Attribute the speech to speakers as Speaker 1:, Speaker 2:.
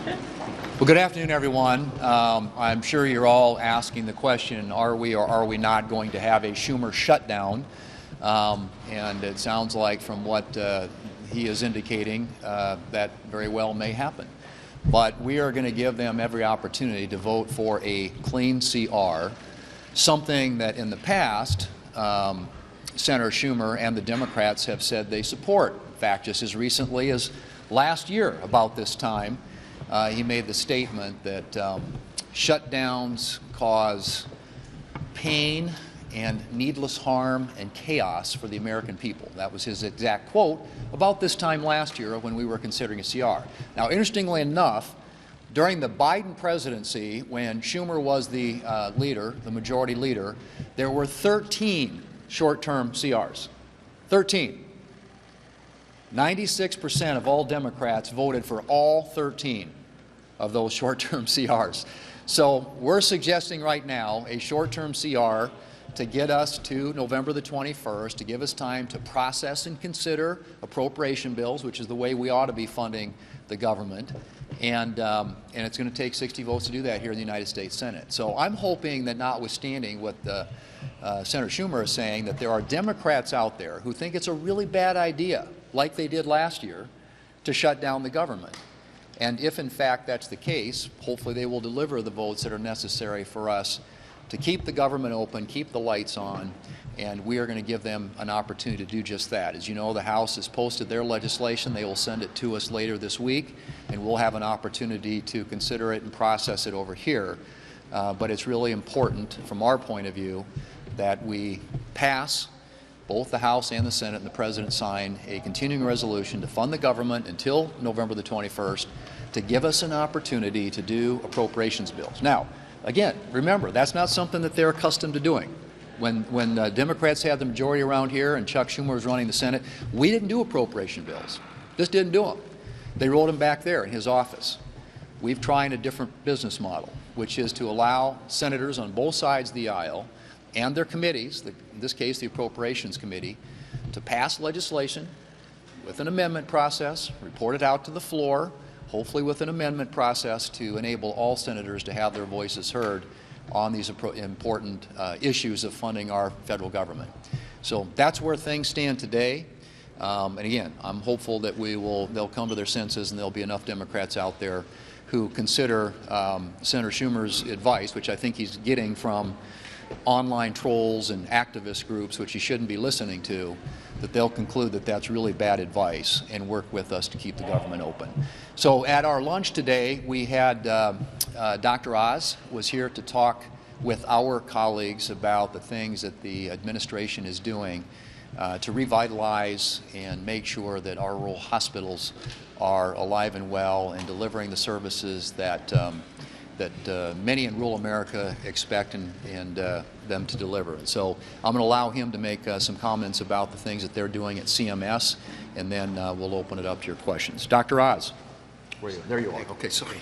Speaker 1: Well, good afternoon, everyone. I'm sure you're all asking the question, are we or are we not going to have a Schumer shutdown? And it sounds like from what he is indicating that very well may happen. But we are going to give them every opportunity to vote for a clean CR, something that in the past Senator Schumer and the Democrats have said they support. In fact, just as recently as last year about this time, he made the statement that shutdowns cause pain and needless harm and chaos for the American people. That was his exact quote about this time last year when we were considering a CR. Now, interestingly enough, during the Biden presidency, when Schumer was the leader, the majority leader, there were 13 short-term CRs. 13. 96% of all Democrats voted for all 13 of those short-term CRs. So we're suggesting right now a short-term CR to get us to November the 21st, to give us time to process and consider appropriation bills, which is the way we ought to be funding the government. And it's going to take 60 votes to do that here in the United States Senate. So I'm hoping that, notwithstanding what Senator Schumer is saying, that there are Democrats out there who think it's a really bad idea, like they did last year, to shut down the government. And if, in fact, that's the case, hopefully they will deliver the votes that are necessary for us to keep the government open, keep the lights on, and we are going to give them an opportunity to do just that. As you know, the House has posted their legislation. They will send it to us later this week, and we'll have an opportunity to consider it and process it over here. But it's really important, from our point of view, that we pass, both the House and the Senate and the President sign, a continuing resolution to fund the government until November the 21st to give us an opportunity to do appropriations bills. Now, again, remember, that's not something that they're accustomed to doing. When Democrats had the majority around here and Chuck Schumer was running the Senate, we didn't do appropriation bills. Just didn't do them. They rolled them back there in his office. We've tried a different business model, which is to allow senators on both sides of the aisle and their committees, in this case the Appropriations Committee, to pass legislation with an amendment process, report it out to the floor, hopefully with an amendment process to enable all senators to have their voices heard on these important issues of funding our federal government. So that's where things stand today. And again, I'm hopeful that they'll come to their senses and there'll be enough Democrats out there who consider Senator Schumer's advice, which I think he's getting from online trolls and activist groups, which he shouldn't be listening to, that they'll conclude that that's really bad advice and work with us to keep the government open. So at our lunch today, we had Dr. Oz was here to talk with our colleagues about the things that the administration is doing to revitalize and make sure that our rural hospitals are alive and well and delivering the services that many in rural America expect and them to deliver. And so I'm going to allow him to make some comments about the things that they're doing at CMS, and then we'll open it up to your questions. Dr. Oz.
Speaker 2: There you are. Okay, sorry.